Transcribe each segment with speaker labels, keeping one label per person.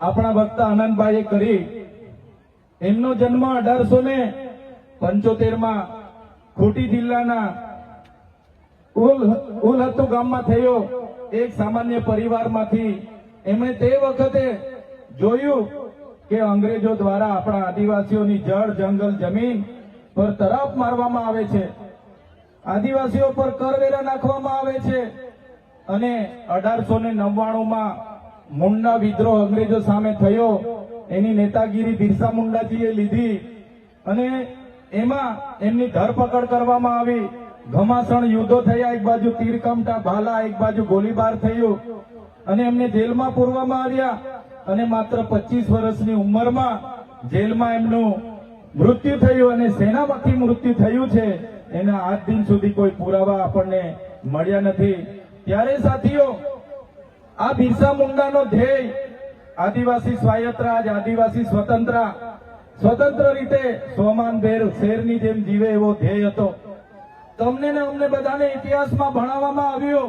Speaker 1: આપણા વક્તા આનંદભાઈએ કરી. એમનો જન્મ 1875 ખોટી જિલ્લાના ઉલહત્તુ ગામમાં થયો. એક સામાન્ય પરિવારમાંથી. એમણે તે વખતે જોયું કે અંગ્રેજો દ્વારા આપણા આદિવાસીઓની જળ જંગલ જમીન પર તરાપ મારવામાં આવે છે, આદિવાસીઓ પર કરવેરા નાખવામાં આવે છે. અને 1899માં મુંડા વિદ્રોહ અંગ્રેજો સામે થયો. એની નેતાગીરી બિરસા મુંડાજીએ લીધી અને એમાં એમની ધરપકડ કરવામાં આવી. ઘમાસણ યુદ્ધો થયા, એક બાજુ તીરકમટા ભાલા, એક બાજુ ગોળીબાર થયું અને એમને જેલમાં પૂરવામાં આવ્યા. અને માત્ર 25 વર્ષની ઉંમરમાં જેલમાં એમનું મૃત્યુ થયું અને સેનામાંથી મૃત્યુ થયું છે. એના આજ દિન સુધી કોઈ પુરાવા આપણને મળ્યા નથી. ત્યારે સાથીઓ, આ બિરસા મુંડાનો ધ્યેય આદિવાસી સ્વાયત્ત રાજ, આદિવાસી સ્વતંત્ર રીતે સ્વમાનભેર શેરની જેમ જીવે એવો ધ્યેય હતો. તમને ને અમને બધાને ઇતિહાસમાં ભણાવવામાં આવ્યો.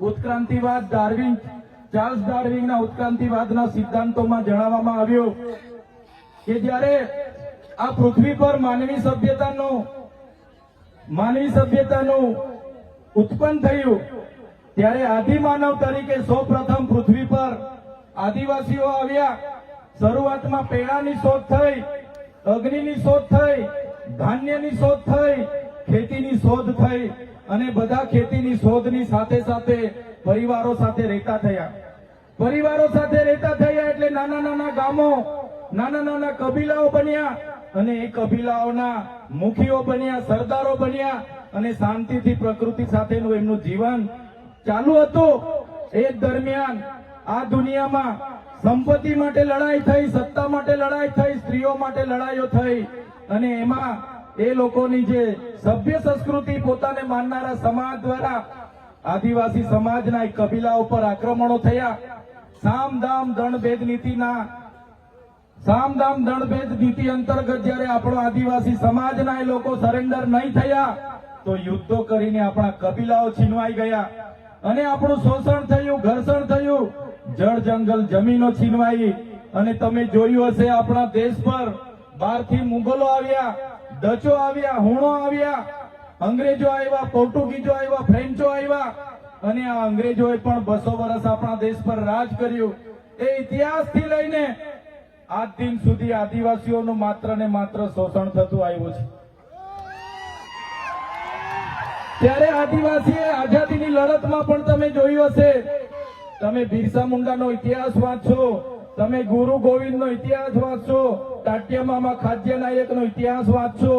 Speaker 1: ઉત્ક્રાંતિવાદ, ચાર્લ્સ ડાર્વિનના ઉત્ક્રાંતિવાદના સિદ્ધાંતોમાં જણાવવામાં આવ્યું કે જ્યારે આ પૃથ્વી પર માનવી સભ્યતાનું ઉત્પન્ન થયું ત્યારે આદિમાનવ તરીકે સૌપ્રથમ પૃથ્વી પર આદિવાસીઓ આવ્યા. શરૂઆતમાં પેડાની શોધ થઈ, અગ્નિની શોધ થઈ, ધાન્યની શોધ થઈ, ખેતીની શોધ થઈ અને બધા ખેતીની શોધની સાથે સાથે પરિવારો સાથે રહેતા થયા. એટલે નાના નાના ગામો, નાના નાના કબીલાઓ બન્યા અને એ કબીલાઓના મુખીઓ બન્યા, સરદારો બન્યા અને શાંતિથી પ્રકૃતિ સાથેનું એમનું જીવન ચાલુ હતું. એ દરમિયાન આ દુનિયામાં સંપત્તિ માટે લડાઈ થઈ, સત્તા માટે લડાઈ થઈ, સ્ત્રીઓ માટે લડાઈઓ થઈ અને એમાં એ લોકોની જે સભ્ય સંસ્કૃતિ પોતાને માનનારા સમાજ દ્વારા આદિવાસી સમાજના એક કબીલાઓ પર આક્રમણો થયા. સામદામ દંડભેદ નીતિ અંતર્ગત જ્યારે આપણો આદિવાસી સમાજના એ લોકો સરેન્ડર નહીં થયા તો યુદ્ધો કરીને આપણા કબીલાઓ છીનવાઈ ગયા અને આપણું શોષણ થયું, ઘર્ષણ થયું, જળ જંગલ જમીનો છીનવાઈ. અને તમે જોયું હશે આપણા દેશ પર બહારથી મુગલો આવ્યા, ડચો આવ્યા, હુણો આવ્યા, અંગ્રેજો આવ્યા, પોર્ટુગીઝો આવ્યા, ફ્રેન્ચો આવ્યા અને આ અંગ્રેજોએ પણ 200 વર્ષ આપણા દેશ પર રાજ કર્યું. એ ઇતિહાસથી લઈને આજ દિન સુધી આદિવાસીઓનું માત્ર ને માત્ર શોષણ થતું આવ્યું છે. ત્યારે આદિવાસીએ આઝાદીની લડતમાં પણ તમે જોયું હશે, તમે બિરસા મુંડાનો ઇતિહાસ વાંચો, તમે ગુરુ ગોવિંદનો ઇતિહાસ વાંચો, ટાટિયામામાં ખાદ્ય નાયકનો ઇતિહાસ વાંચો,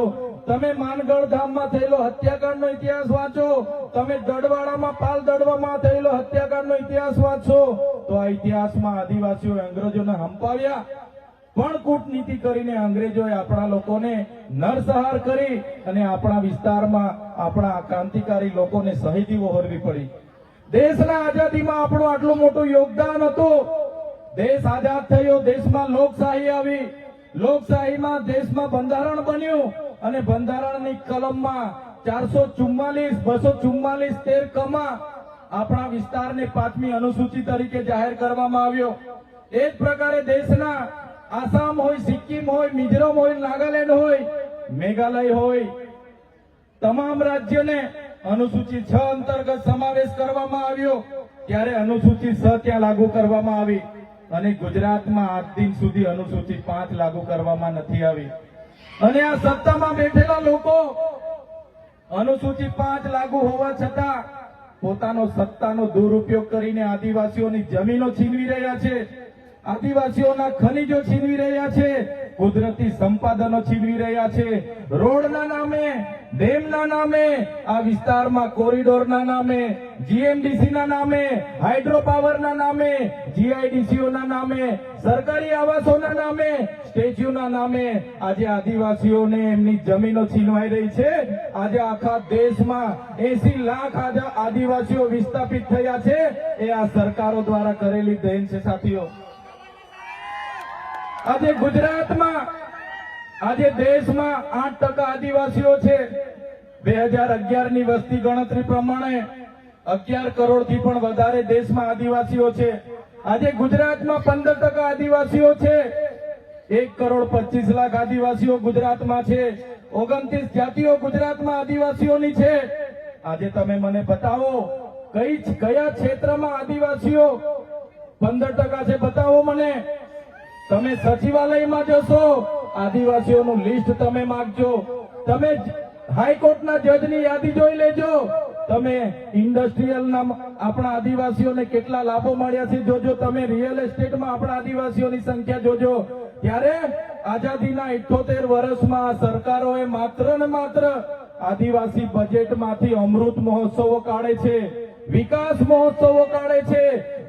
Speaker 1: તમે માનગઢ ધામમાં થયેલો હત્યાકાંડનો ઇતિહાસ વાંચો, તમે દડવાડામાં પાલ દડવામાં થયેલો હત્યાકાંડનો ઇતિહાસ વાંચો, તો આ ઇતિહાસમાં આદિવાસીઓએ અંગ્રેજોને હંપાવ્યા પણ કૂટનીતિ કરીને અંગ્રેજોએ આપણા લોકોને નરસંહાર કરી અને આપણા વિસ્તારમાં આપણા ક્રાંતિકારી લોકોને શહીદી વહોરવી પડી. દેશના આઝાદીમાં આપણું આટલું મોટું યોગદાન હતું. દેશ આઝાદ થયો, દેશમાં લોકશાહી આવી, લોકશાહીમાં દેશમાં બંધારણ બન્યું અને બંધારણની કલમમાં 444, 244, 13 કમાં આપણા વિસ્તારને 5મી અનુસૂચિ તરીકે જાહેર કરવામાં આવ્યો. એ જ પ્રકારે દેશના આસામ હોય, સિક્કિમ હોય, મિઝોરમ હોય, નાગાલેન્ડ હોય, મેઘાલય હોય, તમામ રાજ્યોને અનુસૂચિ 6 અંતર્ગત સમાવેશ કરવામાં આવ્યો. ત્યારે અનુસૂચિ 6 ત્યાં લાગુ કરવામાં આવી અને ગુજરાતમાં આજ દિન સુધી અનુસૂચિ 5 લાગુ કરવામાં નથી આવી. અને આ સત્તામાં બેઠેલા લોકો અનુસૂચિ 5 લાગુ હોવા છતાં પોતાનો સત્તાનો દુરુપયોગ કરીને આદિવાસીઓની જમીનો છીનવી રહ્યા છે, આદિવાસીઓના ખનીજો છીનવી રહ્યા છે, કુદરતી સંપાદનો છીનવી રહ્યા છે. રોડના નામે, ડેમના નામે, આ વિસ્તારમાં કોરિડોરના નામે, જીએમડીસીના નામે, હાઇડ્રો પાવરના નામે, જીઆઈડીસીઓના નામે, સરકારી આવાસોના નામે, સ્ટેચ્યુના નામે આજે આદિવાસીઓને એમની જમીનો છીનવાઈ રહી છે. આજે આખા દેશમાં 80 લાખ આદિવાસીઓ વિસ્થાપિત થયા છે. એ આ સરકારો દ્વારા કરેલી દેન છે સાથીઓ. આજે ગુજરાતમાં, આજે દેશમાં 8% આદિવાસીઓ છે. 2011 ની વસ્તી ગણતરી પ્રમાણે 11 કરોડથી પણ વધારે દેશમાં આદિવાસીઓ છે. આજે ગુજરાતમાં 15% આદિવાસીઓ છે. 1,25,00,000 આદિવાસીઓ ગુજરાતમાં છે. 29 જાતિઓ ગુજરાતમાં આદિવાસીઓની છે. આજે તમે મને બતાવો કયા ક્ષેત્રમાં આદિવાસીઓ 15% છે, બતાવો મને. તમે સચિવાલયમાં જશો, આદિવાસીઓનું લિસ્ટ તમે માંગજો. તમે હાઈકોર્ટના જજની યાદી જોઈ લેજો. તમે ઇન્ડસ્ટ્રીયલના આપણા આદિવાસીઓને કેટલા લાભો મળ્યા છે જોજો. તમે રિયલ એસ્ટેટમાં આપણા આદિવાસીઓની સંખ્યા જોજો. ત્યારે આઝાદીના 78 વર્ષમાં સરકારોએ માત્ર ને માત્ર આદિવાસી બજેટમાંથી અમૃત મહોત્સવો કાઢે છે, વિકાસ મહોત્સવો કાઢે છે,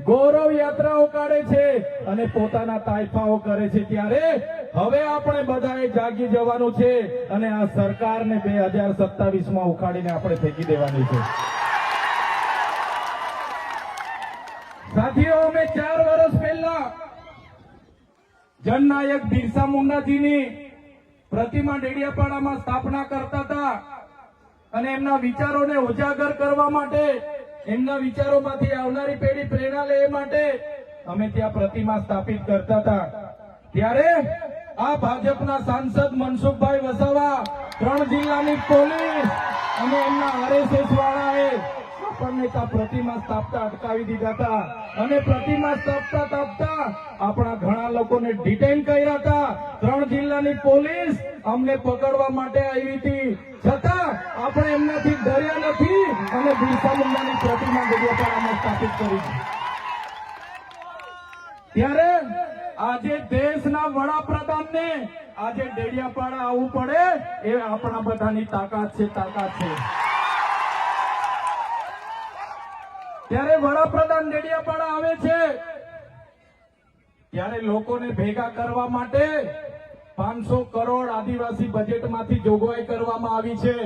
Speaker 1: ગૌરવ યાત્રાઓ કાઢે છે અને પોતાના તાઇફાઓ કરે છે. ત્યારે હવે આપણે બધાએ જાગી જવાનું છે અને આ સરકારને 2027માં ઉખાડીને આપણે ફેંકી દેવાની છે. સાથીઓ, અમે 4 વર્ષ પહેલા જનનાયક બિરસા મુંડાજીની પ્રતિમા ડેડિયાપાડામાં સ્થાપના કરતા હતા અને એમના વિચારોને ઉજાગર કરવા માટે, એમના વિચારોમાંથી આવનારી પેઢી પ્રેરણા લે માટે અમે ત્યાં પ્રતિમા સ્થાપિત કરતા હતા. ત્યારે આ ભાજપના સાંસદ મનસુખભાઈ વસાવા, 3 જિલ્લાની પોલીસ અને એમના RSS વાળાએ આપણને ત્યાં પ્રતિમા સ્થાપતા અટકાવી દીધા હતા અને પ્રતિમા સ્થાપતા આપણા ઘણા લોકોને ડિટેન કર્યા હતા. 3 જિલ્લાની પોલીસ અમને પકડવા માટે આવી હતી, છતાં આપણે એમનાથી ડર્યા નથી અને બિરસા મુંડાની પ્રતિમા ડેડિયાપાડામાં સ્થાપિત કરી છે. ત્યારે આજે દેશના વડાપ્રધાનને આજે ડેડિયાપાડા આવવું પડે એ આપણા બધાની તાકાત છે. ત્યારે વડાપ્રધાન ડેડિયાપાડા આવે છે ત્યારે લોકોને ભેગા કરવા માટે 500 કરોડ આદિવાસી બજેટમાંથી જોગવાઈ કરવામાં આવી છે.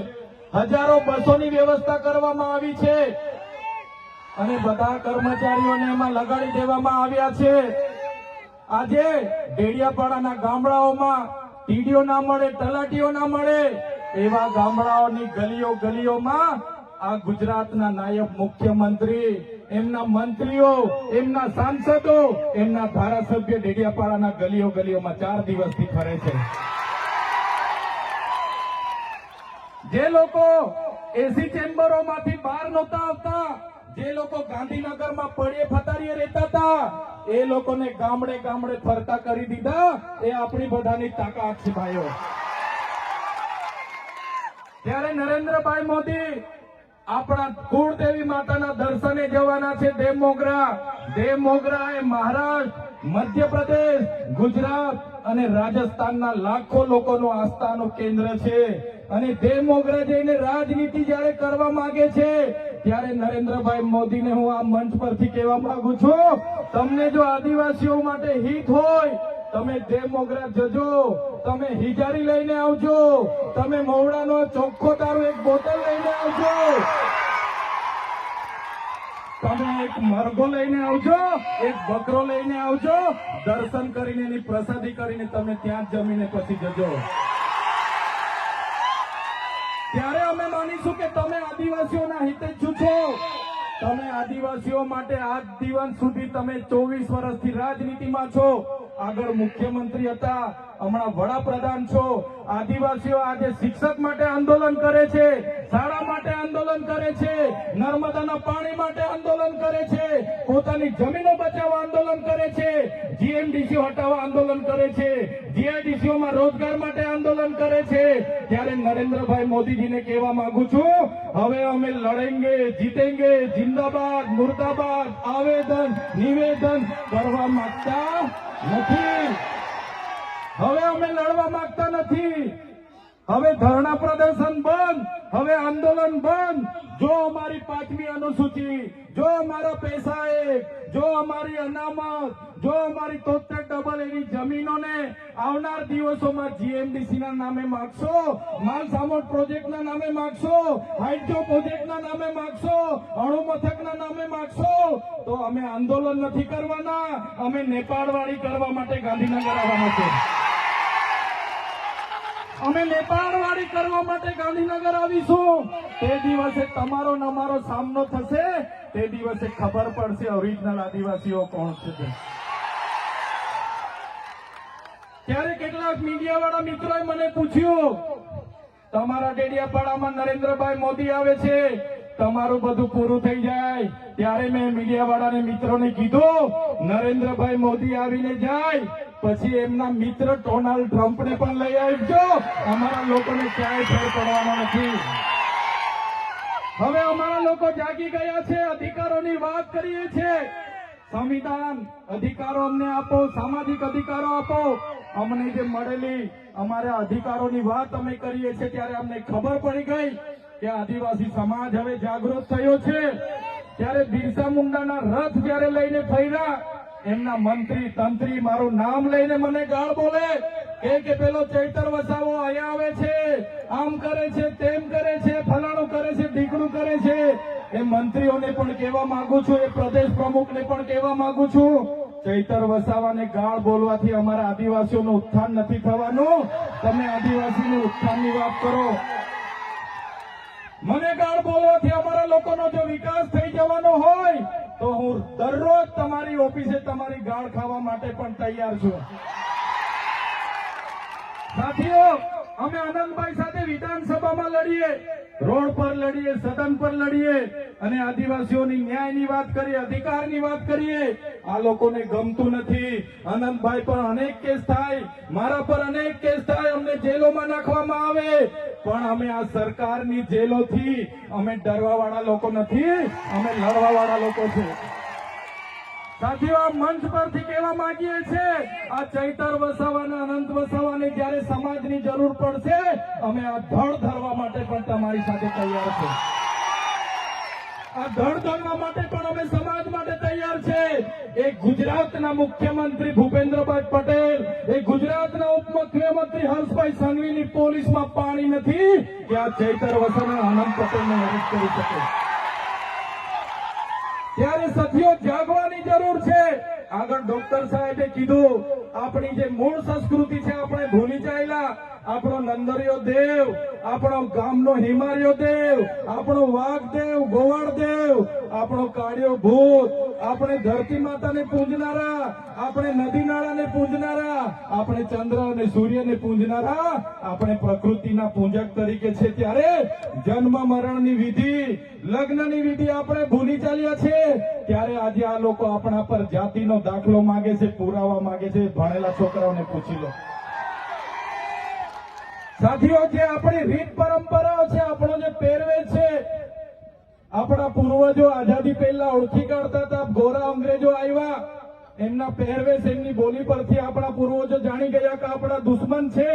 Speaker 1: હજારો બસોની વ્યવસ્થા કરવામાં આવી છે અને બધા કર્મચારીઓને એમાં લગાડી દેવામાં આવ્યા છે. આજે ડેડિયાપાડાના ગામડાઓમાં ટીડીઓ ના મળે, તલાટીઓ ના મળે એવા ગામડાઓની ગલીઓમાં આ ગુજરાતના નાયબ મુખ્યમંત્રી, એમના મંત્રીઓ, એમના સાંસદો, એમના ધારાસભ્ય ડેડિયાપાડાના ગલીઓમાં 4 દિવસથી ફરે છે. જે લોકો એસી ચેમ્બરોમાંથી બહાર નહોતા આવતા, જે લોકો ગાંધીનગરમાં પડે ફતારીએ રહેતા હતા, એ લોકોને ગામડે ફરતા કરી દીધા. એ આપણી બધાની તાકાત છે ભાઈઓ. ત્યારે નરેન્દ્રભાઈ મોદી આપણા કુળદેવી માતાના દર્શને જવાના છે. દેવ મોગરા એ મહારાષ્ટ્ર, મધ્યપ્રદેશ, ગુજરાત અને રાજસ્થાનના લાખો લોકોનું આસ્થાનું કેન્દ્ર છે અને દેવ મોગરા જઈને રાજનીતિ જયારે કરવા માંગે છે ત્યારે નરેન્દ્રભાઈ મોદીને હું આ મંચ પરથી કહેવા માંગુ છું, તમને જો આદિવાસીઓ માટે હિત હોય તમે દેવ મોગરા જજો, તમે હિજારી લઈને આવજો, તમે મવડાનો ચોખ્ખો દારૂ 1 બોટલ લઈને આવજો, તમે એક મરઘો લઈને આવજો, 1 બકરો લઈને આવજો. દર્શન કરીને એની પ્રસાદી કરીને તમે ત્યાં જ જમીને પછી જજો. ત્યારે અમે માનીશું કે તમે આદિવાસીઓના હિતેચ્છુ છો. તમે આદિવાસીઓ માટે આજ દિવસ સુધી તમે 24 વર્ષથી રાજનીતિમાં છો. આગળ મુખ્યમંત્રી હતા, હમણાં વડાપ્રધાન છો. આદિવાસીઓ આજે શિક્ષક માટે આંદોલન કરે છે, શાળા માટે આંદોલન કરે છે, નર્મદાના પાણી માટે આંદોલન કરે છે, પોતાની જમીનો બચાવવા આંદોલન કરે છે, જીએમડીસી હટાવવા આંદોલન કરે છે, જીઆઈડીસીઓમાં રોજગાર માટે આંદોલન કરે છે. ત્યારે નરેન્દ્રભાઈ મોદીજીને કહેવા માંગુ છું, હવે અમે લડેંગે, જીતેંગે, જિંદાબાદ, મુર્દાબાદ આવેદન નિવેદન કરવા માંગતા નથી. હવે અમે લડવા માંગતા નથી. હવે ધરણા પ્રદર્શન બંધ, હવે આંદોલન બંધ. જો અમારી 5મી અનુસૂચિ, જો અમારા પૈસા, જો અમારી અનામત, જો અમારી 73 એની જમીનોને આવનાર દિવસોમાં જીએમડીસી ના નામે માગશો, માલસામોટ પ્રોજેક્ટના નામે માગશો, હાઇડ્રો પ્રોજેક્ટના નામે માગશો, અણુ મથકના નામે માગશો, તો અમે આંદોલન નથી કરવાના, અમે નેપાળવાળી કરવા માટે ગાંધીનગર આવવાના છે. અમે નેપાળવાળી કરવા માટે ગાંધીનગર આવીશું. તે દિવસે તમારો ને અમારો સામનો થશે તે દિવસે ખબર પડશે ઓરિજિનલ આદિવાસીઓ કોણ છે તે. ત્યારે કેટલાક મીડિયા વાળા મિત્રોએ મને પૂછ્યું, તમારા ડેડિયાપાડામાં નરેન્દ્રભાઈ મોદી આવે છે, તમારું બધું પૂરું થઈ જાય. ત્યારે મેં મીડિયા વાળાને મિત્રોને કીધું, નરેન્દ્રભાઈ મોદી આવીને જાય પછી એમના મિત્ર ડોનાલ્ડ ટ્રમ્પને પણ લઈ આવજો. અમારા લોકોને ક્યાંય ફેર પડવાનો નથી. હવે અમારા લોકો જાગી ગયા છે, અધિકારોની વાત કરીએ છીએ. સંવિધાન અધિકારો અમને આપો, સામાજિક અધિકારો આપો. અમને જે મળેલી અમારા અધિકારોની વાત અમે કરીએ છીએ ત્યારે અમને ખબર પડી ગઈ કે આદિવાસી સમાજ હવે જાગૃત થયો છે. ત્યારે બિરસા મુંડાના રથ જ્યારે લઈને ફર્યા, એમના મંત્રી તંત્રી મારું નામ લઈને મને ગાળ બોલે કે પેલો ચૈતર વસાવો અહીંયા આવે છે, આમ કરે છે, તેમ કરે છે, ફલાણું કરે છે, ઢીકણું કરે છે. એ મંત્રીઓને પણ કહેવા માંગુ છું, એ પ્રદેશ પ્રમુખને પણ કહેવા માંગુ છું, ચૈતર વસાવાને ગાળ બોલવાથી અમારા આદિવાસીઓનું ઉત્થાન નથી થવાનું. તમે આદિવાસીનું ઉત્થાનની વાત કરો. મને ગાળ બોલવાથી અમારા લોકોનો જો વિકાસ થઈ જવાનો હોય તો હું દરરોજ તમારી ઓફિસે તમારી ગાળ ખાવા માટે પણ તૈયાર છું. સાથીઓ, અમે આનંદભાઈ સાથે વિધાનસભામાં લડીએ, રોડ પર લડીએ, સદન પર લડીએ અને આદિવાસીઓની ન્યાયની વાત કરીએ, અધિકારની વાત કરીએ. આ લોકોને ગમતું નથી. આનંદભાઈ પર અનેક કેસ થાય, મારા પર અનેક કેસ થાય, અમને જેલોમાં નાખવામાં આવે, પણ અમે આ સરકારની જેલોથી અમે ડરવા વાળા લોકો નથી, અમે લડવા વાળા લોકો છે. સાથીઓ, આ મંચ પરથી કહેવા માંગીએ છીએ, આ ચૈતર વસાવાના, અનંત વસાવાને જ્યારે સમાજની જરૂર પડશે અમે આ ધડ ધરવા માટે પણ તમારી સાથે તૈયાર છે. આ ધડ ધરવા માટે પણ અમે સમાજ માટે તૈયાર છે. એક ગુજરાતના મુખ્યમંત્રી ભૂપેન્દ્રભાઈ પટેલ, એક ગુજરાતના ઉપમુખ્યમંત્રી હર્ષભાઈ સંઘવીની પોલીસમાં પાણી નથી કે આ ચૈતર વસાવા અનંત પટેલને અરેસ્ટ કરી શકે. ત્યારે સાથીઓ, જાગવાની જરૂર છે. આગળ ડોક્ટર સાહેબે કીધું, આપણી જે મૂળ સંસ્કૃતિ છે આપણે ભૂલી ચાલ્યા. આપણો નંદરિયો દેવ, આપણો ગામનો હિમાર્યો દેવ, આપણો વાઘદેવ, ગોવાળદેવ, આપણો કાળિયો ભૂત, આપણે ધરતી માતાને પૂજનારા, આપણે નદી નાળાને પૂજનારા, આપણે ચંદ્ર અને સૂર્યને પૂજનારા, આપણે પ્રકૃતિના પૂજક તરીકે છે. ત્યારે જન્મ મરણની વિધિ, લગ્નની વિધિ આપણે ભૂલી ચાલ્યા છે. ત્યારે આજે આ લોકો આપણા પર જાતિનો દાખલો માંગે છે, પુરાવા માંગે છે. ભણેલા છોકરાઓને પૂછી લો. સાથીઓ, જે આપણી રીત પરંપરાઓ છે, આપણો જે પહેરવેશ છે, આપણા પૂર્વજો આઝાદી પહેલા ઓળખી કાઢતા હતા. ગોરા અંગ્રેજો આવ્યા, એમના પહેરવેશ, એમની બોલી પરથી આપણા પૂર્વજો જાણી ગયા કે આપણા દુશ્મન છે.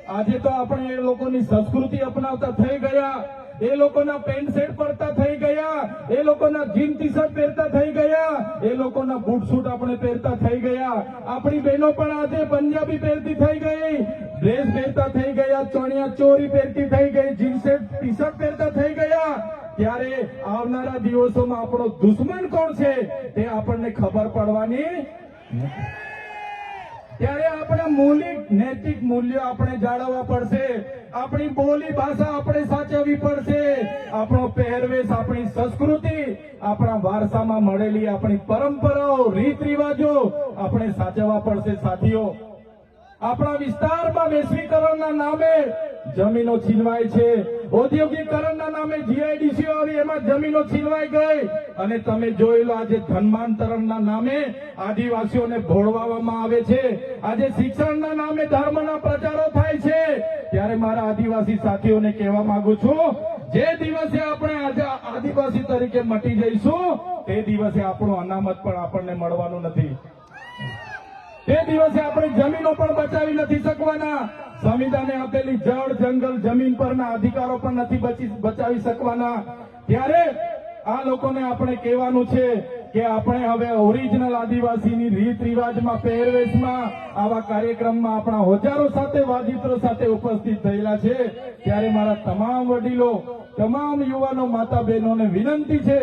Speaker 1: આજે તો આપણે એ લોકોની સંસ્કૃતિ અપનાવતા થઈ ગયા, એ લોકોના પેન્ટ શર્ટ પહેરતા થઈ ગયા, એ લોકોના જીન ટી શર્ટ પહેરતા થઈ ગયા, એ લોકોના બૂટ સૂટ આપણે પહેરતા થઈ ગયા. આપણી બહેનો પણ આજે પંજાબી પહેરતી થઈ ગઈ, ડ્રેસ પહેરતા થઈ ગયા, ચણિયા ચોરી પહેરતી થઈ ગઈ, જીન્સ ટી શર્ટ પહેરતા થઈ ગયા. ત્યારે આવનારા દિવસોમાં આપણો દુશ્મન કોણ છે તે આપણને ખબર પડવાની. ત્યારે આપણા મૌલિક નૈતિક મૂલ્યો આપણે જાળવવા પડશે. આપણી બોલી ભાષા આપણે સાચવવી પડશે. આપણો પહેરવેશ, આપણી સંસ્કૃતિ, આપણા વારસામાં મળેલી આપણી પરંપરાઓ, રીત રિવાજો આપણે સાચવવા પડશે. સાથીઓ, આપણા વિસ્તારમાં વૈશ્વિકરણના નામે જમીનો છીનવાય છે, ઔદ્યોગિકરણના નામે જીઆઈડીસીઓ આવી, એમાં જમીનો છીનવાઈ ગઈ. અને તમે જોઈ લો, આજે ધર્માંતરણના નામે આદિવાસીઓને ભોળવામાં આવે છે. આજે શિક્ષણના નામે ધર્મના પ્રચારો થાય છે. ત્યારે મારા આદિવાસી સાથીઓને કહેવા માંગુ છું, જે દિવસે આપણે આજે આદિવાસી તરીકે મટી જઈશું તે દિવસે આપણું અનામત પણ આપણને મળવાનું નથી. તે દિવસે આપણે જમીનો પણ બચાવી નથી શકવાના. સંવિધાને આપેલી જળ, જંગલ, જમીન પરના અધિકારો પણ નથી બચાવી શકવાના. ત્યારે આ લોકોને આપણે કહેવાનું છે કે આપણે હવે ઓરિજિનલ આદિવાસીની રીત રિવાજમાં, પહેરવેશમાં, આવા કાર્યક્રમમાં આપણા હોજારો સાથે, વાજિત્રો સાથે ઉપસ્થિત થયેલા છે. ત્યારે મારા તમામ વડીલો, તમામ યુવાનો, માતા બહેનોને વિનંતી છે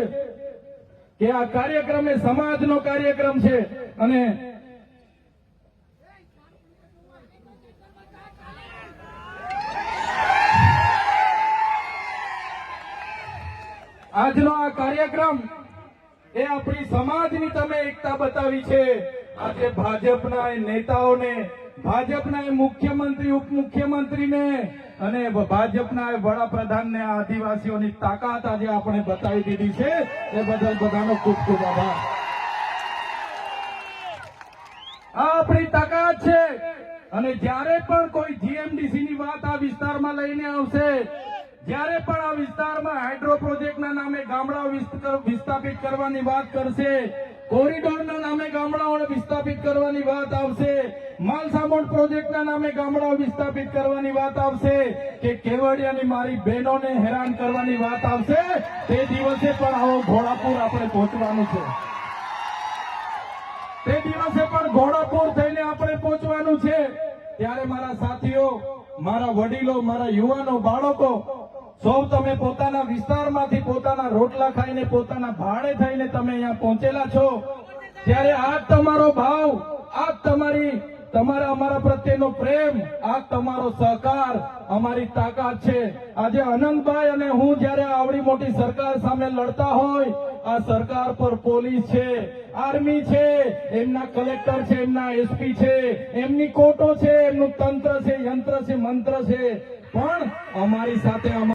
Speaker 1: કે આ કાર્યક્રમ એ સમાજનો કાર્યક્રમ છે અને આજનો આ કાર્યક્રમ એ આપણી સમાજની તમે એકતા બતાવી છે. આજે ભાજપના એ નેતાઓને, ભાજપના એ મુખ્યમંત્રી, ઉપમુખ્યમંત્રીને અને ભાજપના એ વડાપ્રધાનને આ આદિવાસીઓની તાકાત આજે આપણે બતાવી દીધી છે. એ બદલ બધાનો ખૂબ ખૂબ આભાર. આ આપણી તાકાત છે. અને જ્યારે પણ કોઈ જીએમડીસી ની વાત આ વિસ્તારમાં લઈને આવશે, જ્યારે પણ આ વિસ્તારમાં હાઇડ્રો પ્રોજેક્ટના નામે ગામડાઓ વિસ્થાપિત કરવાની વાત કરશે, કોરિડોરના નામે ગામડાઓને વિસ્થાપિત કરવાની વાત આવશે, માલસામોડ પ્રોજેક્ટના નામે ગામડાઓ વિસ્થાપિત કરવાની વાત આવશે, કે કેવડિયાની મારી બહેનોને હેરાન કરવાની વાત આવશે, તે દિવસે પણ આવો ઘોડાપુર આપણે પહોંચવાનું છે. તે દિવસે પણ ઘોડાપુર થઈને આપણે પહોંચવાનું છે. ત્યારે મારા સાથીઓ, મારા વડીલો, મારા યુવાનો, બાળકો, સૌ તમે પોતાના વિસ્તારમાંથી પોતાના રોટલા ખાઈને, પોતાના ભાડે થઈને તમે અહીંયા પહોંચેલા છો. ત્યારે આ તમારો ભાવ, આ તમારા અમારા પ્રત્યેનો પ્રેમ, આ તમારો સહકાર અમારી તાકાત છે. આજે અનંતભાઈ અને હું જ્યારે આવડી મોટી સરકાર સામે લડતા હોય, આ સરકાર પર પોલીસ છે, આર્મી છે, એમના કલેક્ટર છે, એમના એસપી છે, એમની કોર્ટો છે, એમનું તંત્ર છે, યંત્ર છે, મંત્ર છે, પણ અમારી સાથે